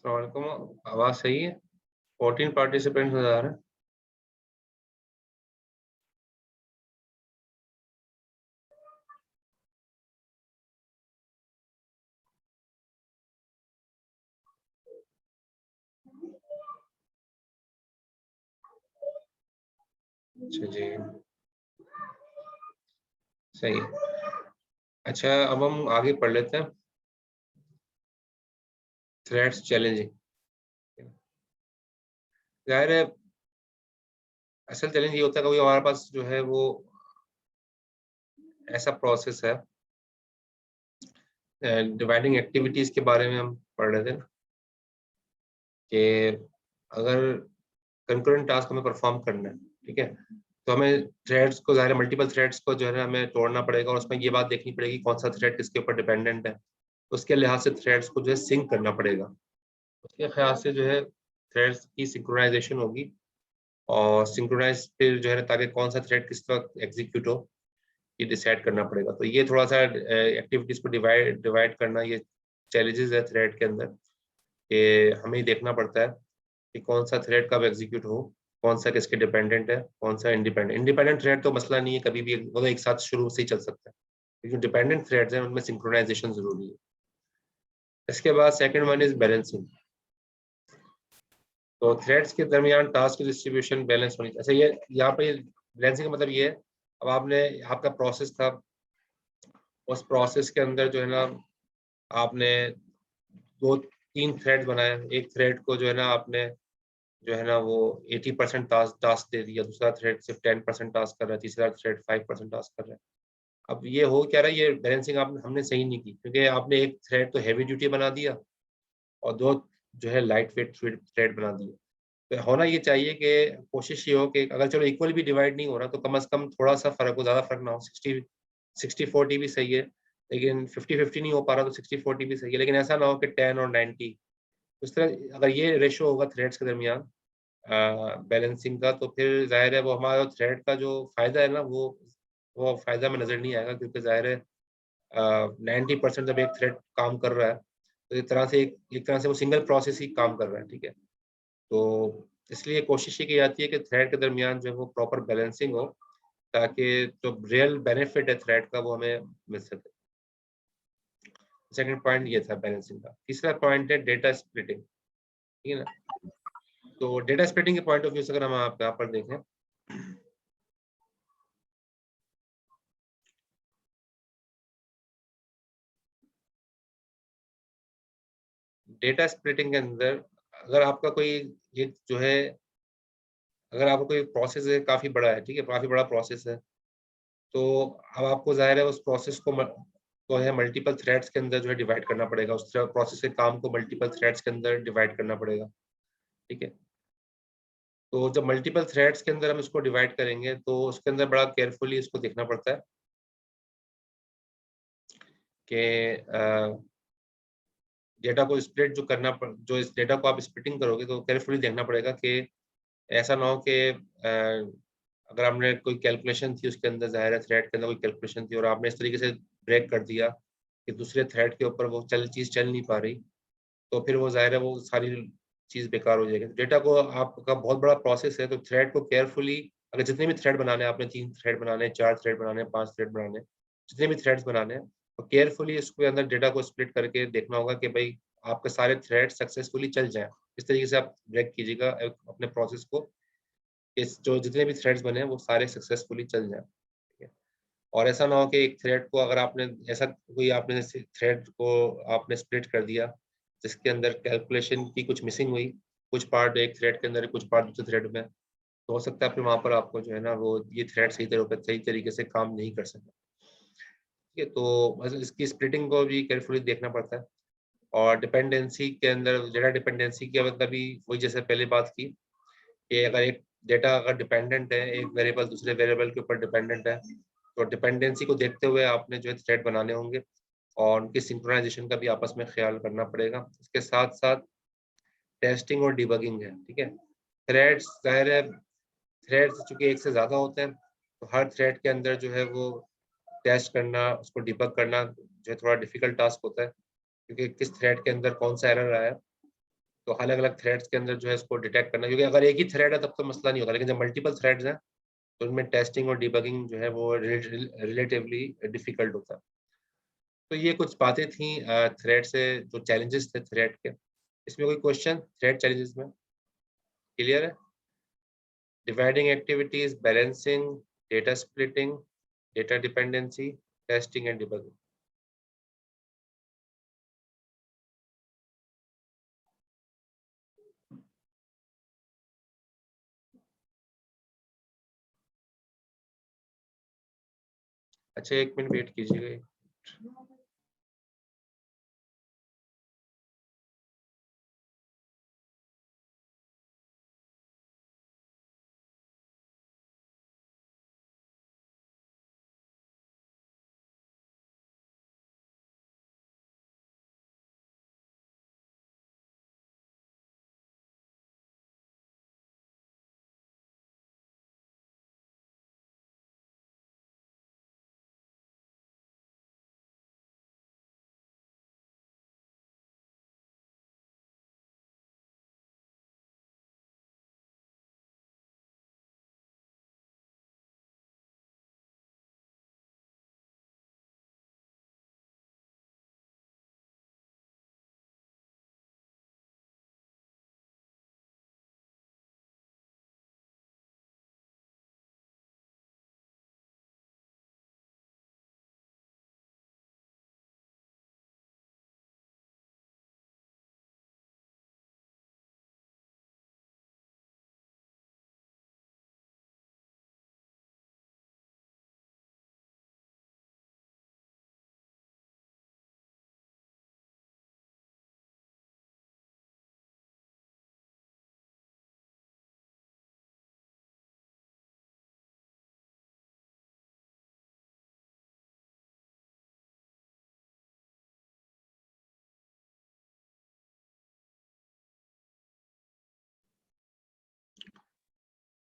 अस्सलाम वालेकुम। आवाज़ सही है? 14 पार्टिसिपेंट्स नज़र आ रहे हैं। अच्छा जी, सही है। अच्छा, अब हम आगे पढ़ लेते हैं। Threads challenging. ज़ाहिर है, असल चैलेंज ये होता है, कभी हमारे पास जो है वो ऐसा प्रोसेस है, डिवाइडिंग एक्टिविटीज़ के बारे में हम पढ़ रहे थे कि अगर कंकरेंट टास्क हमें परफॉर्म करना है, ठीक है? तो हमें थ्रेड्स को, ज़ाहिर है मल्टीपल थ्रेड्स को जो है ना हमें तोड़ना पड़ेगा और उसमें ये बात देखनी पड़ेगी कौन सा थ्रेड किसके ऊपर डिपेंडेंट है। उसके लिहाज से थ्रेड्स को जो है सिंक करना पड़ेगा। उसके ख्याल से जो है थ्रेड्स की सिंक्रोनाइजेशन होगी और सिंक्रोनाइज फिर जो है ताकि कौन सा थ्रेड किस वक्त एग्जीक्यूट हो, ये डिसाइड करना पड़ेगा। तो ये थोड़ा सा एक्टिविटीज को डिवाइड डिवाइड करना, ये चैलेंजेस है थ्रेड के अंदर कि हमें ही देखना पड़ता है कि कौन सा थ्रेड कब एग्जीक्यूट हो, कौन सा किसके डिपेंडेंट है, कौन सा इंडिपेंडेंट। इंडिपेंडेंट थ्रेड तो मसला नहीं है, कभी भी वो तो एक साथ शुरू से ही चल सकता है, लेकिन डिपेंडेंट थ्रेड्स हैं उनमें सिंक्रोनाइजेशन जरूरी है। इसके बाद सेकंड वन इज बैलेंसिंग। तो थ्रेड्स के दरमियान टास्क की डिस्ट्रीब्यूशन बैलेंस होनी चाहिए। अच्छा, ये यहाँ पे बैलेंसिंग का मतलब ये है, अब आपने आपका प्रोसेस था, उस प्रोसेस के अंदर जो है ना आपने दो तीन थ्रेड बनाए। एक थ्रेड को जो है ना आपने जो है ना वो 80% टास्क टास्क दे दिया, दूसरा थ्रेड सिर्फ 10% टास्क कर रहा है, तीसरा थ्रेड 5% टास्क कर रहा है। अब ये हो क्या रहा है, ये बैलेंसिंग आप हमने सही नहीं की, क्योंकि आपने एक थ्रेड तो हैवी ड्यूटी बना दिया और दो जो है लाइट वेट थ्रेड बना दिए। तो होना ये चाहिए कि कोशिश ये हो कि अगर चलो इक्वल भी डिवाइड नहीं हो रहा तो कम से कम थोड़ा सा फर्क हो, ज्यादा फर्क ना हो। 60-40 भी सही है, लेकिन 50-50 नहीं हो पा रहा तो 60-40 भी सही है, लेकिन ऐसा ना हो कि 10 और 90। उस तरह अगर ये रेशो होगा थ्रेड्स के दरमियान बैलेंसिंग का, तो फिर जाहिर है वो हमारा थ्रेड का जो फायदा है ना वो फायदा में नजर नहीं आएगा, क्योंकि जाहिर है 90% जब एक थ्रेड काम कर रहा है तो एक तरह से वो सिंगल प्रोसेस ही काम कर रहा है, ठीक है? तो इसलिए कोशिश ये की जाती है कि थ्रेड के दरमियान जो है वो प्रॉपर बैलेंसिंग हो, ताकि जो रियल बेनिफिट है थ्रेड का वो हमें मिल सके। सेकंड पॉइंट ये था बैलेंसिंग का। तीसरा पॉइंट है डेटा स्प्लिटिंग, ठीक है ना? तो डेटा स्प्लिटिंग के पॉइंट ऑफ व्यू से अगर हम आप यहाँ पर देखें, डेटा स्प्लिटिंग के अंदर अगर आपका कोई एक जो है, अगर आपका कोई प्रोसेस है काफ़ी बड़ा है, ठीक है? काफ़ी बड़ा प्रोसेस है, तो अब आपको ज़ाहिर है उस प्रोसेस को है मल्टीपल थ्रेड्स के अंदर जो है डिवाइड करना पड़ेगा। उस प्रोसेस के काम को मल्टीपल थ्रेड्स के अंदर डिवाइड करना पड़ेगा, ठीक है? तो जब मल्टीपल थ्रेड्स के अंदर हम इसको डिवाइड करेंगे तो उसके अंदर बड़ा केयरफुली इसको देखना पड़ता है कि डेटा को स्प्लिट जो जो इस डेटा को आप स्प्लिटिंग करोगे तो केयरफुली देखना पड़ेगा कि ऐसा ना हो कि अगर आपने कोई कैलकुलेशन थी उसके अंदर, ज़ाहिर है थ्रेड के अंदर कोई कैलकुलेशन थी और आपने इस तरीके से ब्रेक कर दिया कि दूसरे थ्रेड के ऊपर वो चल नहीं पा रही, तो फिर वो ज़ाहिर है वो सारी चीज़ बेकार हो जाएगी। डेटा को आपका बहुत बड़ा प्रोसेस है, तो थ्रेड को केयरफुली, अगर जितने भी थ्रेड बनाने हैं, आपने 3 थ्रेड बनाने हैं, 4 थ्रेड बनाने हैं, 5 थ्रेड बनाने हैं, जितने भी थ्रेड्स बनाने हैं, तो केयरफुली इसके अंदर डेटा को स्प्लिट करके देखना होगा कि भई आपके सारे थ्रेड सक्सेसफुली चल जाएँ। इस तरीके से आप ब्रेक कीजिएगा अपने प्रोसेस को, इस जो जितने भी थ्रेड्स बने हैं वो सारे सक्सेसफुली चल जाएँ, ठीक है? और ऐसा ना हो कि एक थ्रेड को अगर आपने ऐसा कोई आपने जैसे थ्रेड को आपने स्प्लिट कर दिया, जिसके अंदर कैलकुलेशन की कुछ मिसिंग हुई, कुछ पार्ट एक थ्रेड के अंदर है, कुछ पार्ट दूसरे थ्रेड में है, तो हो सकता है फिर वहाँ पर आपको जो है ना वो ये थ्रेड सही तरीके से काम नहीं कर सके, ठीक है? तो बस इसकी स्प्लिटिंग को भी केयरफुली देखना पड़ता है। और डिपेंडेंसी के अंदर डेटा डिपेंडेंसी की मतलब भी वही जैसे पहले बात की कि अगर एक डेटा अगर डिपेंडेंट है, एक वेरिएबल दूसरे वेरिएबल के ऊपर डिपेंडेंट है, तो डिपेंडेंसी को देखते हुए आपने जो है थ्रेड बनाने होंगे और उनकी सिंक्रोनाइजेशन का भी आपस में ख्याल करना पड़ेगा। इसके साथ-साथ टेस्टिंग और डिबगिंग है, ठीक है? थ्रेड्स ज़ाहिर है, थ्रेड्स चूँकि एक से ज़्यादा होते हैं, तो हर थ्रेड के अंदर जो है वो टेस्ट करना, उसको डिबग करना जो है थोड़ा डिफ़िकल्ट टास्क होता है, क्योंकि किस थ्रेड के अंदर कौन-सा एरर आया है, तो अलग अलग थ्रेड्स के अंदर जो है इसको डिटेक्ट करना, क्योंकि अगर एक ही थ्रेड है तब तो मसला नहीं होता, लेकिन जब मल्टीपल थ्रेड्स हैं तो उनमें टेस्टिंग और डिबगिंग जो है वो रिलेटिवली डिफिकल्ट होता है। तो ये कुछ बातें थी थ्रेड से, जो चैलेंजेस थे थ्रेड के। इसमें कोई क्वेश्चन थ्रेड चैलेंजेस में? क्लियर है? Dividing activities, balancing, data splitting, data dependency, testing and debugging. अच्छा, 1 मिनट वेट कीजिएगा।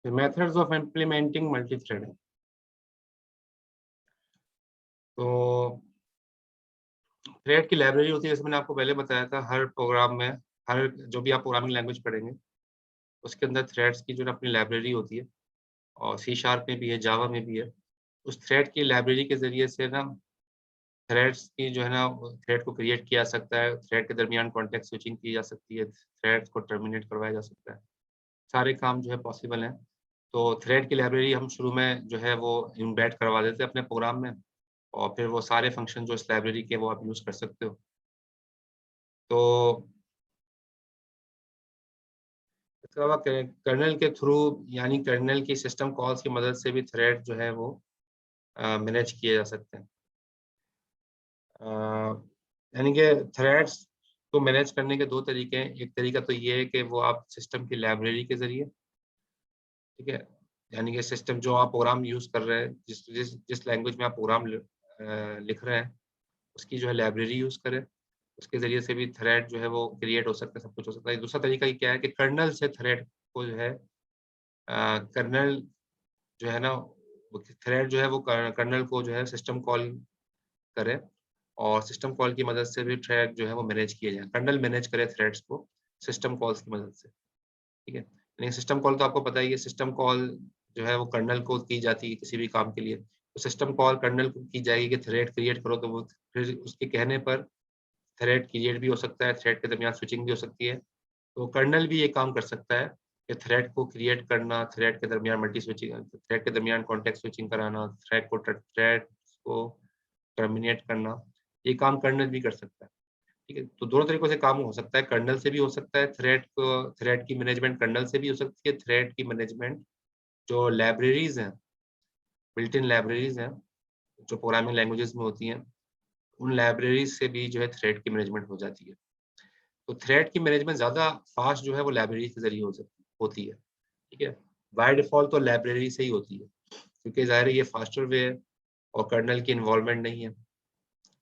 Methods of implementing multi threading. तो थ्रेड की लाइब्रेरी होती है, जैसे मैंने आपको पहले बताया था, हर प्रोग्राम में, हर जो भी आप प्रोग्रामिंग लैंग्वेज पढ़ेंगे उसके अंदर थ्रेड्स की जो है अपनी लाइब्रेरी होती है, और सी शार्प में भी है, जावा में भी है। उस थ्रेड की लाइब्रेरी के ज़रिए से ना थ्रेड्स की जो है ना थ्रेड को क्रिएट किया जा सकता है, थ्रेड के दरमियान कॉन्टेक्स्ट स्विचिंग की जा सकती है, थ्रेड्स को टर्मिनेट करवाया जा सकता है। सारे काम जो है पॉसिबल हैं। तो थ्रेड की लाइब्रेरी हम शुरू में जो है वो एम्बेड करवा देते हैं अपने प्रोग्राम में, और फिर वो सारे फंक्शन जो इस लाइब्रेरी के वो आप यूज़ कर सकते हो। तो इसके अलावा कर्नेल के थ्रू, यानी कर्नेल की सिस्टम कॉल्स की मदद से भी थ्रेड जो है वो मैनेज किए जा सकते हैं। अ, यानी कि थ्रेड्स को मैनेज करने के 2 तरीके हैं। एक तरीका तो ये है कि वो आप सिस्टम की लाइब्रेरी के ज़रिए, ठीक है? यानी कि सिस्टम जो आप प्रोग्राम यूज़ कर रहे हैं, जिस जिस जिस लैंग्वेज में आप प्रोग्राम लिख रहे हैं, उसकी जो है लाइब्रेरी यूज़ करें। उसके ज़रिए से भी थ्रेड जो है वो क्रिएट हो सकता है, सब कुछ हो सकता है। दूसरा तरीका ये क्या है कि कर्नेल से थ्रेड को जो है कर्नेल जो है ना, वो थ्रेड जो है वो कर्नेल को जो है सिस्टम कॉल करे, और सिस्टम कॉल की मदद से भी थ्रेड जो है वो मैनेज किए जाएँ। कर्नेल मैनेज करे थ्रेड्स को सिस्टम कॉल्स की मदद से, ठीक है? यानी सिस्टम कॉल तो आपको पता ही है, सिस्टम कॉल जो है वो कर्नेल को की जाती है किसी भी काम के लिए। तो सिस्टम कॉल कर्नेल को की जाएगी कि थ्रेड क्रिएट करो, तो वो फिर उसके कहने पर थ्रेड क्रिएट भी हो सकता है, थ्रेड के दरमियान स्विचिंग भी हो सकती है। तो कर्नेल भी ये काम कर सकता है कि थ्रेड को क्रिएट करना, थ्रेड के दरमियान मल्टी स्विचिंग, थ्रेड के दरमियान कॉन्टेक्स्ट स्विचिंग कराना, थ्रेड को टर्मिनेट करना, ये काम कर्नेल भी कर सकता है। ठीक है? तो दोनों तरीकों से काम हो सकता है, कर्नेल से भी हो सकता है, थ्रेड की मैनेजमेंट कर्नेल से भी हो सकती है, थ्रेड की मैनेजमेंट जो लाइब्रेरीज़ हैं, बिल्ट इन लाइब्रेरीज़ हैं, जो प्रोग्रामिंग लैंग्वेजेज़ में होती हैं, उन लाइब्रेरीज़ से भी जो है थ्रेड की मैनेजमेंट हो जाती है। तो थ्रेड की मैनेजमेंट ज़्यादा फ़ास्ट जो है वो लाइब्रेरी के ज़रिए होती है, ठीक है? बाय डिफ़ॉल्ट तो लाइब्रेरी से ही होती है, क्योंकि ज़ाहिर है ये फ़ास्टर वे है और कर्नेल की इन्वॉल्वमेंट नहीं है।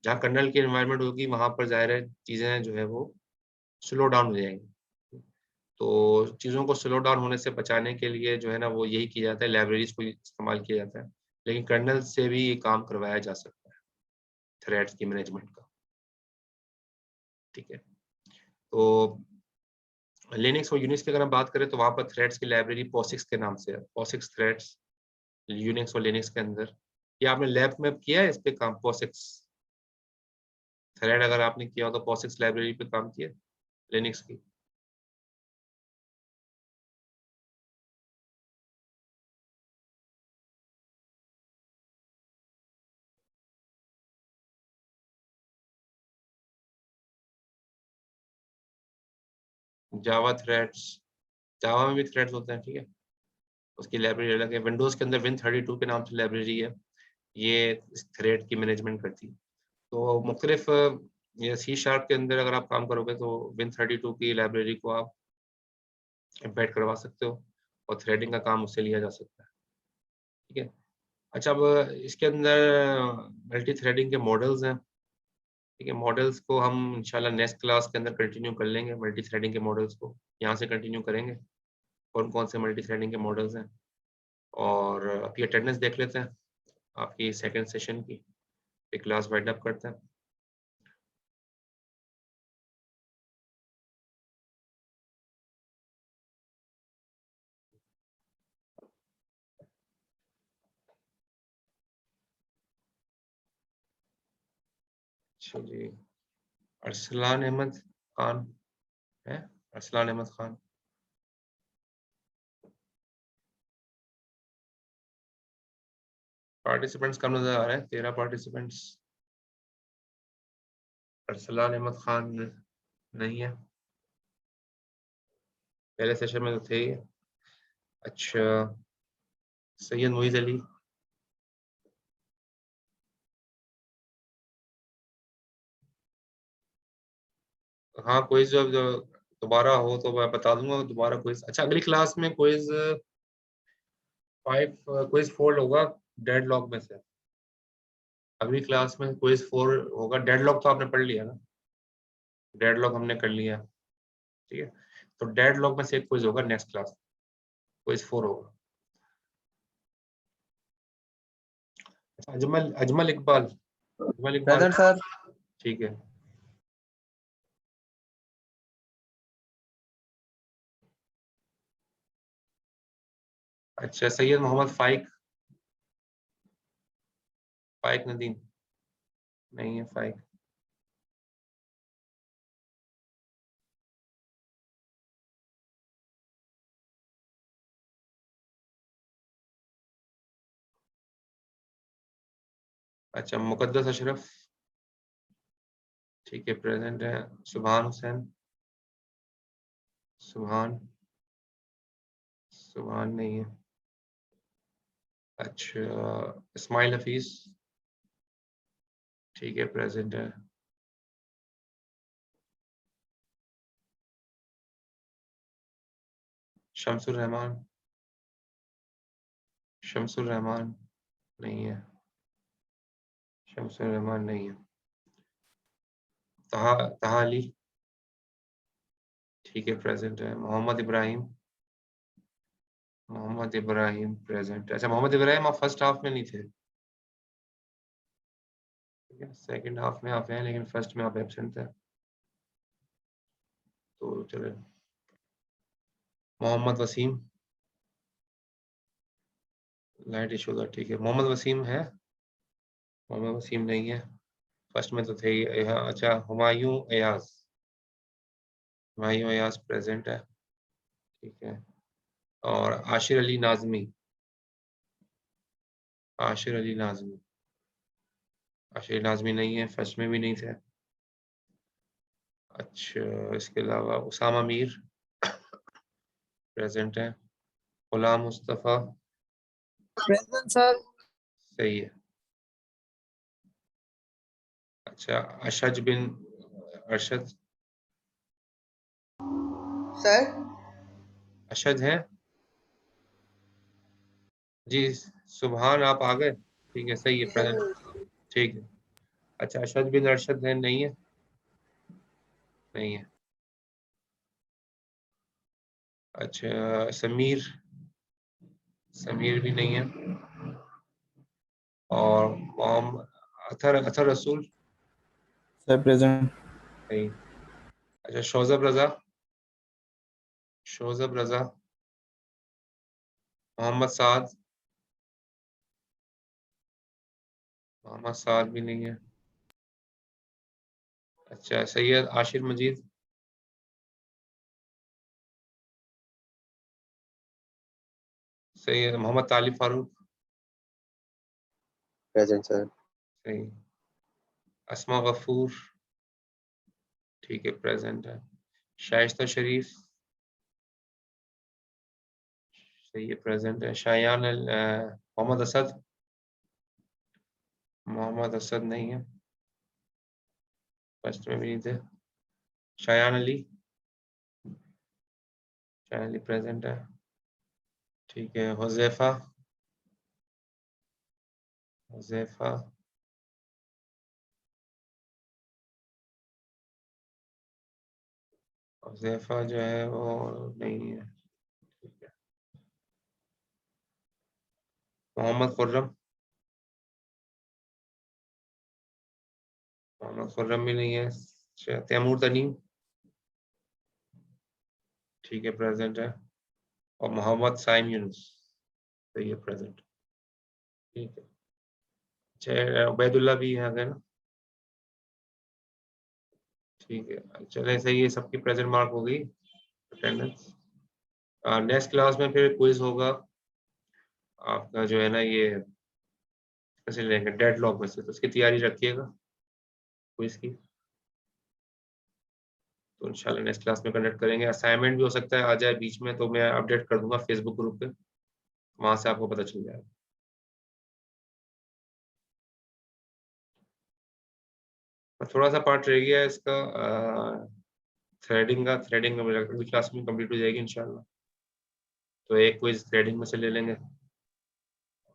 जहाँ कर्नेल की इन्वॉल्वमेंट होगी वहाँ पर ज़ाहिर है चीज़ें जो है वो स्लो डाउन हो जाएँगी। तो चीज़ों को स्लो डाउन होने से बचाने के लिए जो है ना वो यही किया जाता है, लाइब्रेरीज़ को इस्तेमाल किया जाता है। लेकिन कर्नेल से भी ये काम करवाया जा सकता है, थ्रेड्स की मैनेजमेंट का, ठीक है? तो लिनक्स और यूनिक्स की अगर हम बात करें तो वहाँ पर थ्रेड्स की लाइब्रेरी POSIX के नाम से है, POSIX थ्रेड्स यूनिक्स और लिनक्स के अंदर। ये आपने लैब में किया है इस पे काम, POSIX थ्रेड अगर आपने किया हो तो POSIX लाइब्रेरी पे काम किया लिनक्स की? जावा थ्रेड्स, जावा में भी थ्रेड्स होते हैं, ठीक है, उसकी लाइब्रेरी अलग है। विंडोज के अंदर Win32 के नाम से लाइब्रेरी है, ये थ्रेड की मैनेजमेंट करती है। तो मुख्तलिफ ये C# के अंदर अगर आप काम करोगे तो Win32 की लाइब्रेरी को आप एम्बेड करवा सकते हो और थ्रेडिंग का काम उससे लिया जा सकता है, ठीक है। अच्छा, अब इसके अंदर मल्टी थ्रेडिंग के मॉडल्स हैं, ठीक है। मॉडल्स को हम इंशाल्लाह नेक्स्ट क्लास के अंदर कंटिन्यू कर लेंगे, मल्टी थ्रेडिंग के मॉडल्स को यहाँ से कंटिन्यू करेंगे, कौन कौन से मल्टी थ्रेडिंग के मॉडल्स हैं। और आपकी अटेंडेंस देख लेते हैं आपकी सेकंड सेशन की, फिर क्लास वाइंड अप करते हैं। अच्छा जी, अरसलान अहमद खान है, अरसलान अहमद खान। पार्टिसिपेंट्स कम नजर आ रहे हैं, 13 पार्टिसिपेंट्स। अरसलान अहमद खान नहीं है, पहले सेशन में तो थे ही। अच्छा, सैयद मोइज अली, हाँ क्विज जब दोबारा हो तो मैं बता दूंगा दोबारा क्विज। अच्छा, अगली क्लास में क्विज 5 क्विज 4 होगा डेडलॉक में से। अगली क्लास में क्विज 4 होगा। डेडलॉक तो आपने पढ़ लिया ना, डेडलॉक हमने कर लिया, ठीक है। तो डेडलॉक में से एक क्विज होगा नेक्स्ट क्लास, क्विज 4 होगा। अच्छा, अजमल अजमल इकबाल, अजमल इकबाल, प्रेजेंट सर। ठीक है। अच्छा, सैयद मोहम्मद फाइक, फाइक नदीम, नहीं है फाइक। अच्छा, मुकद्दस अशरफ, ठीक है प्रेजेंट है। सुभान हुसैन, सुभान, सुभान नहीं है। अच्छा, इस्माइल हफीज, ठीक है प्रेजेंट है। शमसुर रहमान, शमसुर रहमान नहीं है, शमसुर रहमान नहीं है। तहा तहा अली, ठीक है प्रेजेंट है। मोहम्मद इब्राहिम, मोहम्मद इब्राहिम प्रेजेंट। अच्छा, मोहम्मद इब्राहिम आप फर्स्ट हाफ में नहीं थे, ठीक है, सेकंड हाफ में आप हैं लेकिन फर्स्ट में आप एब्सेंट थे, तो चले। मोहम्मद वसीम, लाइट इशू था, ठीक है। मोहम्मद वसीम है, मोहम्मद वसीम नहीं है, फर्स्ट में तो थे ही। अच्छा, हुमायूं अयाज, हुमायूं अयाज प्रेजेंट है, ठीक है। और आशिर अली नाजमी, आशिर अली नाजमी, आशिर अली नाजमी नहीं है, फर्स्ट में भी नहीं थे। अच्छा, इसके अलावा उसामा मीर प्रेजेंट है। गुलाम मुस्तफ़ा, प्रेजेंट सर। सही है। अच्छा, अशज बिन अरशद, सर। अशज है जी। सुबहान आप आ गए, ठीक है, सही है प्रेजेंट, ठीक है। अच्छा, अशज बिन अरशद है, नहीं है, नहीं है। अच्छा, समीर, समीर भी नहीं है। और मोहम्मद अथर, अथर रसूल, सर प्रेजेंट। नहीं। अच्छा, शौजब रजा, शोजब रजा, मोहम्मद साद, मोहम्मद साद भी नहीं है। अच्छा, सैयद आशिर मजीद, सैयद मोहम्मद तालिब फारूक, Present, sir. सही। अस्मा गफूर, ठीक है, प्रेजेंट है। शाइस्ता शरीफ, सही है, प्रेजेंट है। शायान मोहम्मद असद, मोहम्मद असद नहीं है, फर्स्ट में भी नहीं थे। शायान अली, शायान अली प्रेजेंट है, ठीक है। हुज़ैफा, हुज़ैफा, हुज़ैफा जो है वो नहीं है, ठीक है। मोहम्मद खुर्रम, मोहम्मद खुर्रम भी नहीं है। अच्छा, तैमूर तनीम, ठीक है, प्रेजेंट है। और मोहम्मद साइम यूनुस, सही है, प्रेजेंट, ठीक है। अच्छा, उबैदुल्ला भी आ गए ना, ठीक है। चले, सही है, सबकी प्रेजेंट मार्क हो गई अटेंडेंस। नेक्स्ट क्लास में फिर क्विज होगा आपका, जो है ना ये कैसे लेंगे डेडलॉक में से, तो उसकी तैयारी रखिएगा क्विज की। तो इंशाल्लाह नेक्स्ट क्लास में कंडक्ट करेंगे। असाइनमेंट भी हो सकता है आ जाए बीच में, तो मैं अपडेट कर दूंगा फेसबुक ग्रुप पे, वहां से आपको पता चल जाएगा। और थोड़ा सा पार्ट रह गया है इसका, थ्रेडिंग का मेरा अगली क्लास में कंप्लीट हो जाएगी इंशाल्लाह। तो एक क्विज थ्रेडिंग में से ले लेंगे,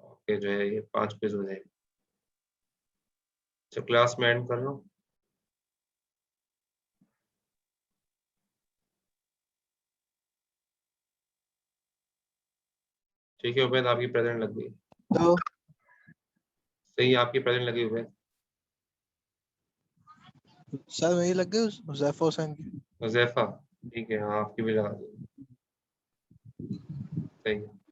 ओके, जो है ये 5 क्विज हो जाएंगे। तो क्लास में एंड कर लो। ठीक है उबैद, आपकी प्रेजेंट लग गई। तो सही, आपकी प्रेजेंट लगी उबैद। सर वही लग गए हुज़ैफा हुसैन की। हुज़ैफा, ठीक है, हाँ आपकी भी लगा दी, सही है।